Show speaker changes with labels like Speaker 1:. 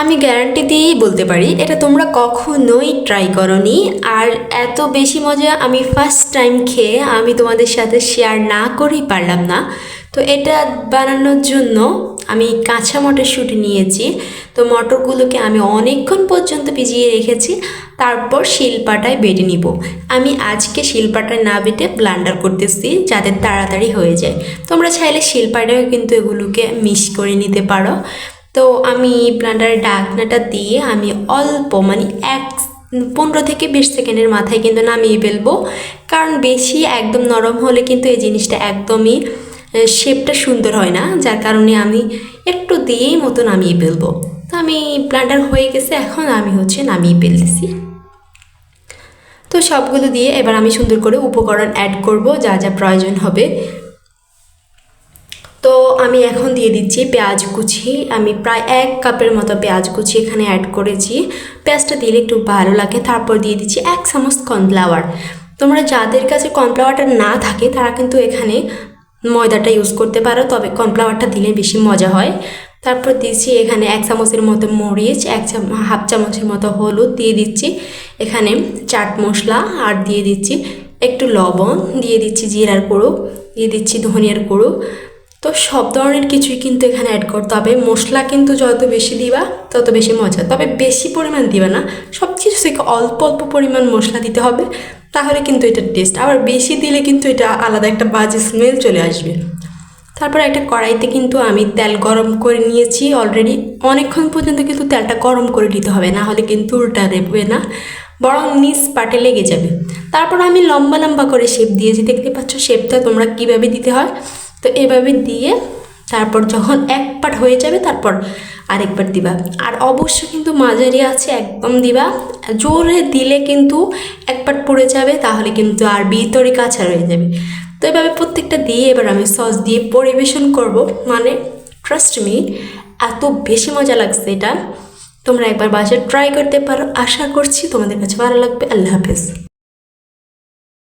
Speaker 1: আমি গ্যারান্টি দিয়েই বলতে পারি এটা তোমরা কখনোই ট্রাই করোনি। আর এত বেশি মজা আমি ফার্স্ট টাইম খেয়ে আমি তোমাদের সাথে শেয়ার না করেই পারলাম না। তো এটা বানানোর জন্য আমি কাঁচা মটরশুঁটি নিয়েছি। তো মটরগুলোকে আমি অনেকক্ষণ পর্যন্ত ভিজিয়ে রেখেছি, তারপর শিলপাটায় বেটে নিব। আমি আজকে শিলপাটায় না বেটে ব্লান্ডার করতেছি যাতে তাড়াতাড়ি হয়ে যায়। তোমরা চাইলে শিলপাটায়ও কিন্তু এগুলোকে মিক্স করে নিতে পারো। তো আমি ব্লেন্ডারের ঢাকনাটা দিয়ে আমি অল্প মানে 15 থেকে 20 সেকেন্ডের মাথায় কিন্তু নামিয়ে ফেলবো। কারণ বেশি একদম নরম হলে কিন্তু এই জিনিসটা একদমই শেপটা সুন্দর হয় না, যার কারণে আমি একটু দিয়েই মতো নামিয়ে ফেলবো। তো আমি ব্লেন্ডার হয়ে গেছে, এখন আমি নামিয়ে ফেলতেছি। তো সবগুলো দিয়ে এবার আমি সুন্দর করে উপকরণ অ্যাড করব যা যা প্রয়োজন হবে। তো আমি এখন দিয়ে দিচ্ছি পেঁয়াজ কুচি। আমি প্রায় 1 কাপের মতো পেঁয়াজ কুচি এখানে অ্যাড করেছি। পেঁয়াজটা দিলে একটু ভালো লাগে। তারপর দিয়ে দিচ্ছি 1 চামচ কর্নফ্লাওয়ার। তোমরা যাদের কাছে কর্নফ্লাওয়ারটা না থাকে তারা কিন্তু এখানে ময়দাটা ইউজ করতে পারো, তবে কর্নফ্লাওয়ারটা দিলে বেশি মজা হয়। তারপর দিচ্ছি এখানে 1 চামচের মতো মরিচ, হাফ চামচের মতো হলুদ দিয়ে দিচ্ছি, এখানে চাট মশলা, আর দিয়ে দিচ্ছি একটু লবণ, দিয়ে দিচ্ছি জিরার গুঁড়ো, দিয়ে দিচ্ছি ধনিয়ার গুঁড়ো। তো সব ধরনের কিছুই কিন্তু এখানে অ্যাড করতে হবে। মশলা কিন্তু যত বেশি দিবা তত বেশি মজা, তবে বেশি পরিমাণ দিবা না, সব কিছু থেকে অল্প অল্প পরিমাণ মশলা দিতে হবে, তাহলে কিন্তু এটার টেস্ট। আবার বেশি দিলে কিন্তু এটা আলাদা একটা বাজে স্মেল চলে আসবে। তারপর একটা কড়াইতে কিন্তু আমি তেল গরম করে নিয়েছি অলরেডি। অনেকক্ষণ পর্যন্ত কিন্তু তেলটা গরম করে নিতে হবে, না হলে কিন্তু উল্টা দেবে না, বরং নিচ পাটে লেগে যাবে। তারপর আমি লম্বা লম্বা করে শেপ দিয়েছি, দেখতে পাচ্ছ শেপটা তোমরা কীভাবে দিতে হয়। তো এভাবে দিয়ে তারপর যখন এক পাট হয়ে যাবে তারপর আরেকবার দিবা। আর অবশ্যই কিন্তু মাঝারি আছে একদম দিবা, জোরে দিলে কিন্তু এক পাট পড়ে যাবে, তাহলে কিন্তু আর ভিতরে কাঁচা রয়ে যাবে। তো এভাবে প্রত্যেকটা দিয়ে এবার আমি সস দিয়ে পরিবেশন করব। মানে ট্রাস্ট মি, এত বেশি মজা লাগছে এটা। তোমরা একবার বাসায় ট্রাই করতে পারো, আশা করছি তোমাদের কাছে ভালো লাগবে। আল্লাহ হাফেজ।